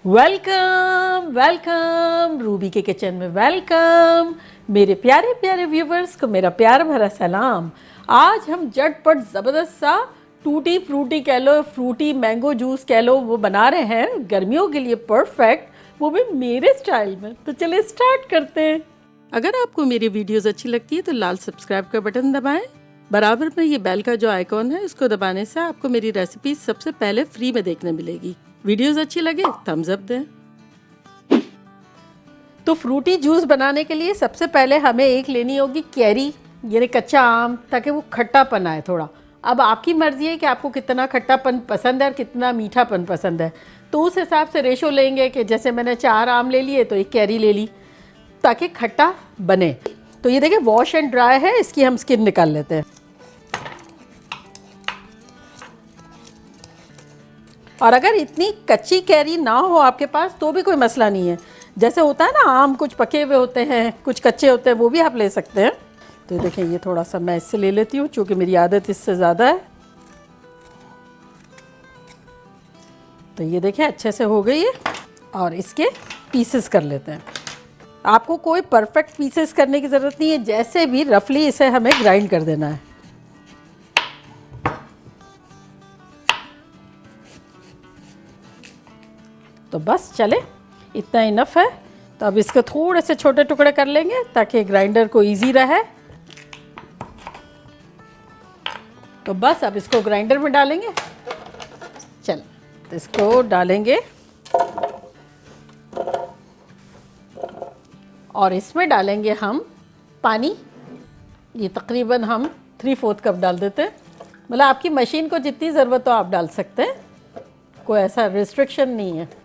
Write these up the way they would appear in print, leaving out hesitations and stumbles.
Welcome welcome Ruby के kitchen में welcome. मेरे प्यारे प्यारे व्यूवर्स को मेरा प्यार भरा सलाम। आज हम झटपट ज़बरदस्त सा टूटी फ्रूटी कह लो, फ्रूटी मैंगो जूस कह लो, वो बना रहे हैं गर्मियों के लिए परफेक्ट, वो भी मेरे स्टाइल में। तो चलिए स्टार्ट करते हैं। अगर आपको मेरी वीडियोस अच्छी लगती है तो लाल सब्सक्राइब का बटन दबाएं। बराबर में ये बेल का जो आइकॉन है उसको दबाने से आपको मेरी रेसिपी सबसे पहले फ्री में देखने मिलेगी। वीडियोस अच्छी लगे थम्स अप दें। तो फ्रूटी जूस बनाने के लिए सबसे पहले हमें एक लेनी होगी कैरी, यानी कच्चा आम, ताकि वो खट्टापन आए थोड़ा। अब आपकी मर्जी है कि आपको कितना खट्टापन पसंद है और कितना मीठापन पसंद है, तो उस हिसाब से रेशो लेंगे कि जैसे मैंने 4 आम ले लिए तो एक कैरी ले ली ताकि खट्टा बने। तो ये देखिए वॉश एंड ड्राई है, इसकी हम स्किन निकाल लेते हैं। और अगर इतनी कच्ची कैरी ना हो आपके पास तो भी कोई मसला नहीं है। जैसे होता है ना, आम कुछ पके हुए होते हैं कुछ कच्चे होते हैं, वो भी आप ले सकते हैं। तो देखें ये थोड़ा सा मैं इससे ले लेती हूँ क्योंकि मेरी आदत इससे ज़्यादा है। तो ये देखें अच्छे से हो गई है और इसके पीसेस कर लेते हैं। आपको कोई परफेक्ट पीसेस करने की ज़रूरत नहीं है, जैसे भी रफली इसे हमें ग्राइंड कर देना है। तो बस चले, इतना इनफ है। तो अब इसके थोड़े से छोटे टुकड़े कर लेंगे ताकि ग्राइंडर को इजी रहे। तो बस अब इसको ग्राइंडर में डालेंगे। चल तो इसको डालेंगे और इसमें डालेंगे हम पानी। ये तकरीबन हम 3/4 कप डाल देते हैं। मतलब आपकी मशीन को जितनी ज़रूरत हो आप डाल सकते हैं, कोई ऐसा रिस्ट्रिक्शन नहीं है।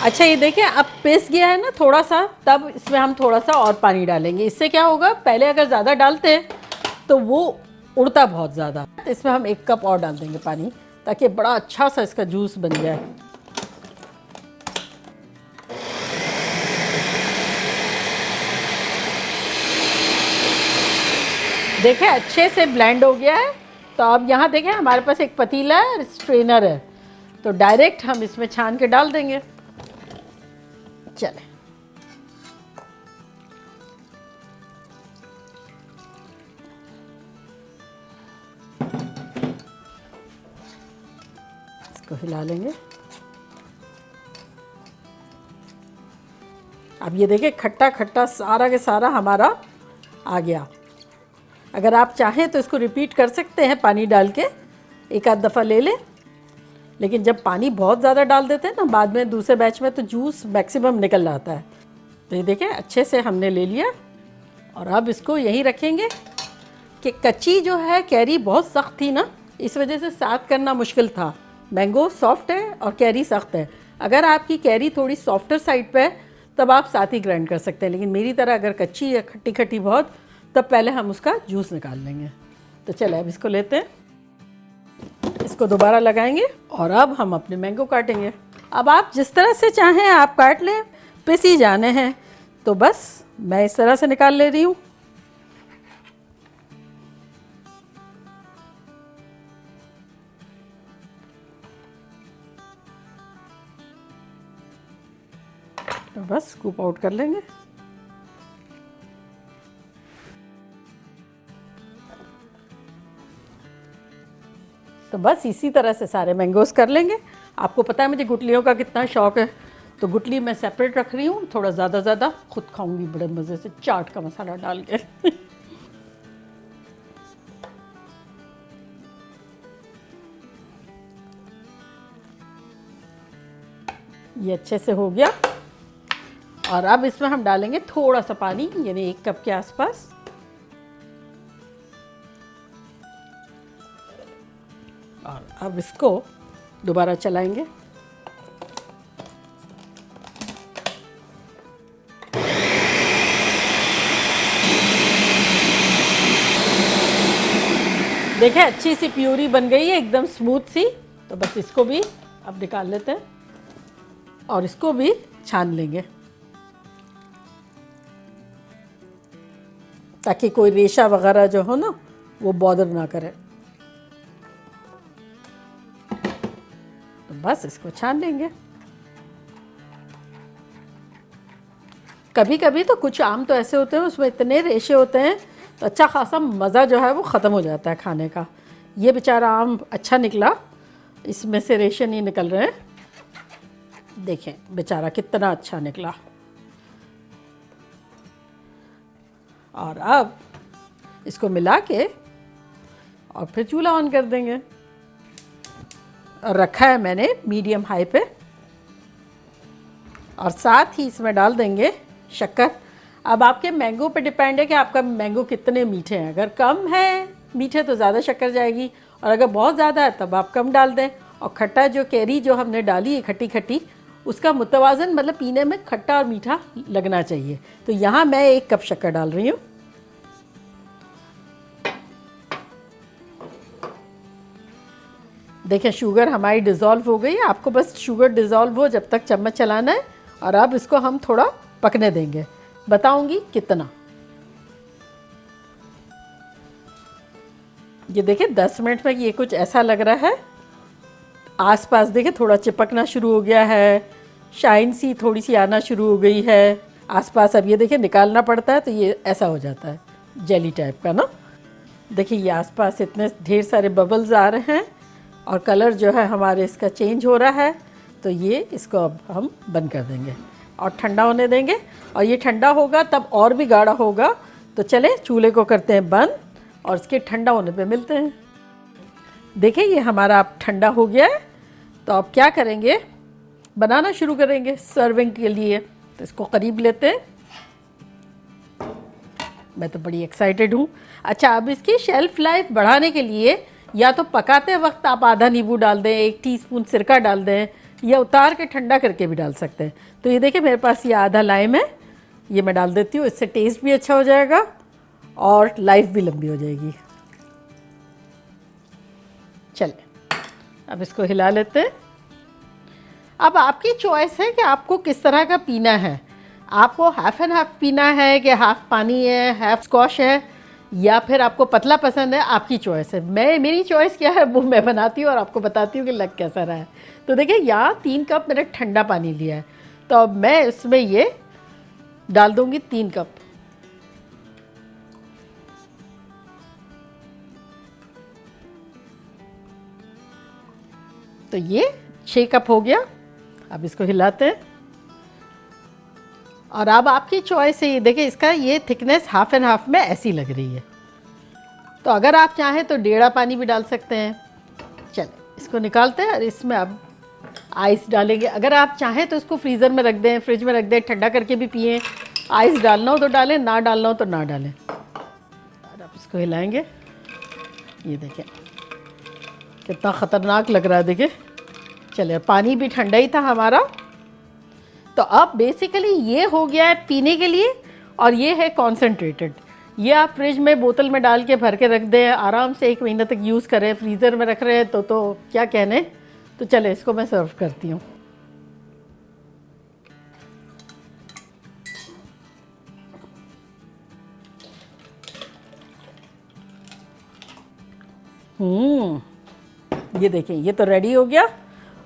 अच्छा ये देखिए अब पिस गया है ना थोड़ा सा, तब इसमें हम थोड़ा सा और पानी डालेंगे। इससे क्या होगा, पहले अगर ज़्यादा डालते हैं तो वो उड़ता बहुत ज़्यादा। इसमें हम 1 कप और डाल देंगे पानी ताकि बड़ा अच्छा सा इसका जूस बन जाए। देखें अच्छे से ब्लेंड हो गया है। तो अब यहाँ देखें हमारे पास एक पतीला है और स्ट्रेनर है, तो डायरेक्ट हम इसमें छान के डाल देंगे। चले इसको हिला लेंगे। अब ये देखिए खट्टा खट्टा सारा के सारा हमारा आ गया। अगर आप चाहें तो इसको रिपीट कर सकते हैं, पानी डाल के एक आध दफ़ा ले लें। लेकिन जब पानी बहुत ज़्यादा डाल देते हैं ना बाद में दूसरे बैच में, तो जूस मैक्सिमम निकल आता है। तो ये देखें अच्छे से हमने ले लिया और अब इसको यहीं रखेंगे कि कच्ची जो है कैरी बहुत सख्त थी ना, इस वजह से साथ करना मुश्किल था। मैंगो सॉफ्ट है और कैरी सख्त है। अगर आपकी कैरी थोड़ी सॉफ्टर साइड पे है तब आप साथ ही ग्राइंड कर सकते हैं, लेकिन मेरी तरह अगर कच्ची है खट्टी खट्टी बहुत, तब पहले हम उसका जूस निकाल लेंगे। तो चले अब इसको लेते हैं, इसको दोबारा लगाएंगे और अब हम अपने मैंगो काटेंगे। अब आप जिस तरह से चाहें आप काट लें, पिस ही जाने हैं। तो बस मैं इस तरह से निकाल ले रही हूँ। तो बस स्कूप आउट कर लेंगे। तो बस इसी तरह से सारे मैंगोस कर लेंगे। आपको पता है मुझे गुटलियों का कितना शौक़ है, तो गुटली मैं सेपरेट रख रही हूँ, थोड़ा ज़्यादा ज़्यादा खुद खाऊंगी बड़े मज़े से चाट का मसाला डाल के। ये अच्छे से हो गया और अब इसमें हम डालेंगे थोड़ा सा पानी, यानी 1 कप के आसपास। और अब इसको दोबारा चलाएंगे। देखें अच्छी सी प्यूरी बन गई है, एकदम स्मूथ सी। तो बस इसको भी अब निकाल लेते हैं और इसको भी छान लेंगे। ताकि कोई रेशा वगैरह जो हो ना वो बॉदर ना करे। तो बस इसको छान लेंगे। कभी कभी तो कुछ आम तो ऐसे होते हैं उसमें इतने रेशे होते हैं तो अच्छा खासा मज़ा जो है वो ख़त्म हो जाता है खाने का। ये बेचारा आम अच्छा निकला, इसमें से रेशे नहीं निकल रहे हैं। देखें बेचारा कितना अच्छा निकला। और अब इसको मिला के और फिर चूल्हा ऑन कर देंगे। और रखा है मैंने मीडियम हाई पे। और साथ ही इसमें डाल देंगे शक्कर। अब आपके मैंगो पे डिपेंड है कि आपका मैंगो कितने मीठे हैं। अगर कम है मीठे तो ज़्यादा शक्कर जाएगी, और अगर बहुत ज़्यादा है तब आप कम डाल दें। और खट्टा जो कैरी जो हमने डाली है खट्टी खट्टी, उसका मुतवाज़न मतलब पीने में खट्टा और मीठा लगना चाहिए। तो यहाँ मैं 1 कप शक्कर डाल रही हूँ। देखिए शुगर हमारी डिज़ोल्व हो गई। आपको बस शुगर डिज़ोल्व हो जब तक चम्मच चलाना है। और अब इसको हम थोड़ा पकने देंगे, बताऊंगी कितना। ये देखिए 10 मिनट में ये कुछ ऐसा लग रहा है। आसपास देखिए थोड़ा चिपकना शुरू हो गया है, शाइन सी थोड़ी सी आना शुरू हो गई है आसपास। अब ये देखिए निकालना पड़ता है तो ये ऐसा हो जाता है जेली टाइप का ना। देखिए ये आसपास इतने ढेर सारे बबल्स आ रहे हैं और कलर जो है हमारे इसका चेंज हो रहा है। तो ये इसको अब हम बंद कर देंगे और ठंडा होने देंगे। और ये ठंडा होगा तब और भी गाढ़ा होगा। तो चले चूल्हे को करते हैं बंद और इसके ठंडा होने पे मिलते हैं। देखिए ये हमारा अब ठंडा हो गया है। तो अब क्या करेंगे, बनाना शुरू करेंगे सर्विंग के लिए। तो इसको करीब लेते हैं। मैं तो बड़ी एक्साइटेड हूँ। अच्छा अब इसकी शेल्फ़ लाइफ बढ़ाने के लिए या तो पकाते वक्त आप आधा नींबू डाल दें, 1 टीस्पून सिरका डाल दें, या उतार के ठंडा करके भी डाल सकते हैं। तो ये देखिए मेरे पास ये आधा लाइम है, ये मैं डाल देती हूँ। इससे टेस्ट भी अच्छा हो जाएगा और लाइफ भी लंबी हो जाएगी। चलिए अब इसको हिला लेते हैं। अब आपकी चॉइस है कि आपको किस तरह का पीना है। आपको हाफ एंड हाफ पीना है कि हाफ पानी है हाफ स्कॉश है, या फिर आपको पतला पसंद है, आपकी चॉइस है। मेरी चॉइस क्या है वो मैं बनाती हूँ और आपको बताती हूँ कि लग कैसा रहा है। तो देखिए यहाँ 3 कप मैंने ठंडा पानी लिया है। तो अब मैं इसमें ये डाल दूँगी 3 कप। तो ये 6 कप हो गया। अब इसको हिलाते हैं। और अब आपकी चॉइस है। ये देखिए इसका ये थिकनेस हाफ एंड हाफ में ऐसी लग रही है। तो अगर आप चाहें तो 1.5 पानी भी डाल सकते हैं। चलिए इसको निकालते हैं और इसमें अब आइस डालेंगे। अगर आप चाहें तो इसको फ्रीज़र में रख दें, फ्रिज में रख दें, ठंडा करके भी पिएं। आइस डालना हो तो डालें, ना डालना हो तो ना डालें। और अब इसको हिलाएंगे। ये देखें कितना ख़तरनाक लग रहा है। देखिए चलिए पानी भी ठंडा ही था हमारा। तो अब बेसिकली ये हो गया है पीने के लिए, और ये है कॉन्सेंट्रेटेड। ये आप फ्रिज में बोतल में डाल के भर के रख दें, आराम से 1 महीने तक यूज़ करें। फ्रीज़र में रख रहे हैं तो क्या कहने। तो चले इसको मैं सर्व करती हूँ। ये देखें ये तो रेडी हो गया।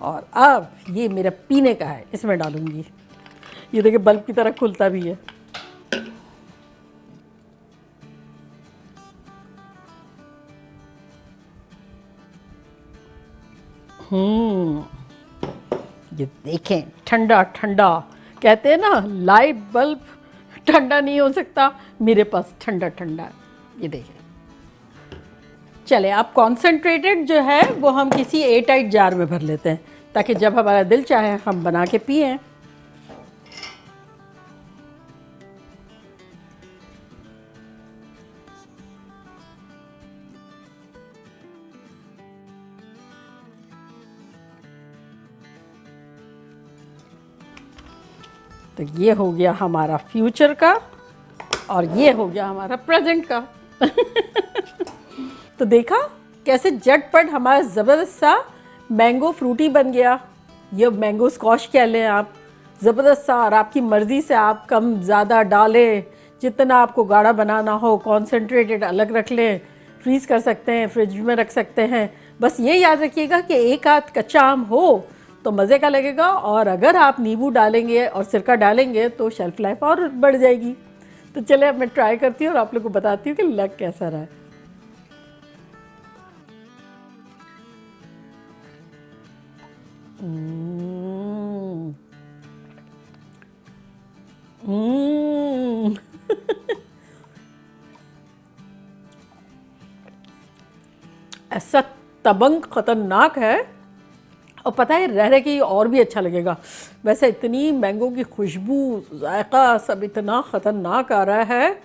और अब ये मेरा पीने का है, इसमें डालूंगी। ये देखिए बल्ब की तरह खुलता भी है। ये देखें ठंडा ठंडा। कहते हैं ना लाइट बल्ब ठंडा नहीं हो सकता, मेरे पास ठंडा ठंडा। ये देखें। चले अब कॉन्सेंट्रेटेड जो है वो हम किसी एयरटाइट जार में भर लेते हैं ताकि जब हमारा दिल चाहे हम बना के पिएं। तो ये हो गया हमारा फ्यूचर का और ये हो गया हमारा प्रेजेंट का। तो देखा कैसे झटपट हमारा ज़बरदस्त सा मैंगो फ्रूटी बन गया। ये मैंगो स्कॉश कह लें आप, ज़बरदस्त सा। और आपकी मर्ज़ी से आप कम ज़्यादा डालें, जितना आपको गाढ़ा बनाना हो कॉन्सेंट्रेटेड अलग रख लें, फ्रीज कर सकते हैं, फ्रिज में रख सकते हैं। बस ये याद रखिएगा कि एक आध कच्चा आम हो तो मज़े का लगेगा, और अगर आप नींबू डालेंगे और सिरका डालेंगे तो शेल्फ लाइफ और बढ़ जाएगी। तो चले अब मैं ट्राई करती हूँ और आप लोग को बताती हूँ कि लग कैसा रहा है। ऐसा तबंग खतरनाक है, और पता है रह रह के ये और भी अच्छा लगेगा। वैसे इतनी मैंगो की खुशबू, जायका सब इतना ख़तरनाक आ रहा है,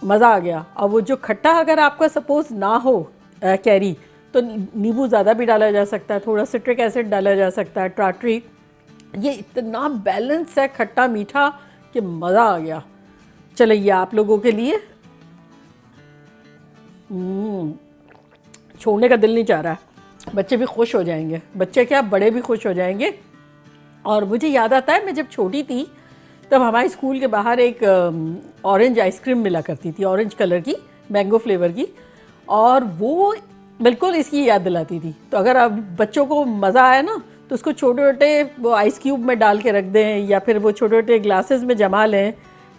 मज़ा आ गया। और वो जो खट्टा अगर आपका सपोज़ ना हो कैरी, तो नींबू ज़्यादा भी डाला जा सकता है, थोड़ा सिट्रिक एसिड डाला जा सकता है, टाटरी। ये इतना बैलेंस है खट्टा मीठा कि मज़ा आ गया। चलिए आप लोगों के लिए छोड़ने का दिल नहीं चाह रहा है। बच्चे भी खुश हो जाएंगे, बच्चे क्या बड़े भी खुश हो जाएंगे। और मुझे याद आता है मैं जब छोटी थी तब हमारे स्कूल के बाहर एक ऑरेंज आइसक्रीम मिला करती थी, ऑरेंज कलर की, मैंगो फ्लेवर की, और वो बिल्कुल इसकी याद दिलाती थी। तो अगर अब बच्चों को मज़ा आया ना तो उसको छोटे छोटे वो आइस क्यूब में डाल के रख दें, या फिर वो छोटे छोटे ग्लासेस में जमा लें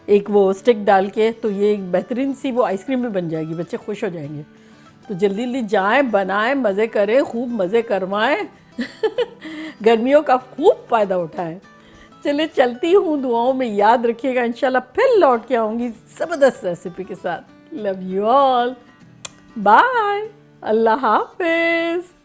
एक वो स्टिक डाल के, तो ये एक बेहतरीन सी वो आइसक्रीम भी बन जाएगी, बच्चे खुश हो जाएंगे। तो जल्दी जल्दी जाएं, बनाएं, मज़े करें, खूब मज़े करवाएं गर्मियों का खूब फ़ायदा उठाएं। चलिए चलती हूँ, दुआओं में याद रखिएगा, इंशाल्लाह फिर लौट के आऊँगी ज़बरदस्त रेसिपी के साथ। लव यू ऑल, बाय, अल्लाह हाफिज़।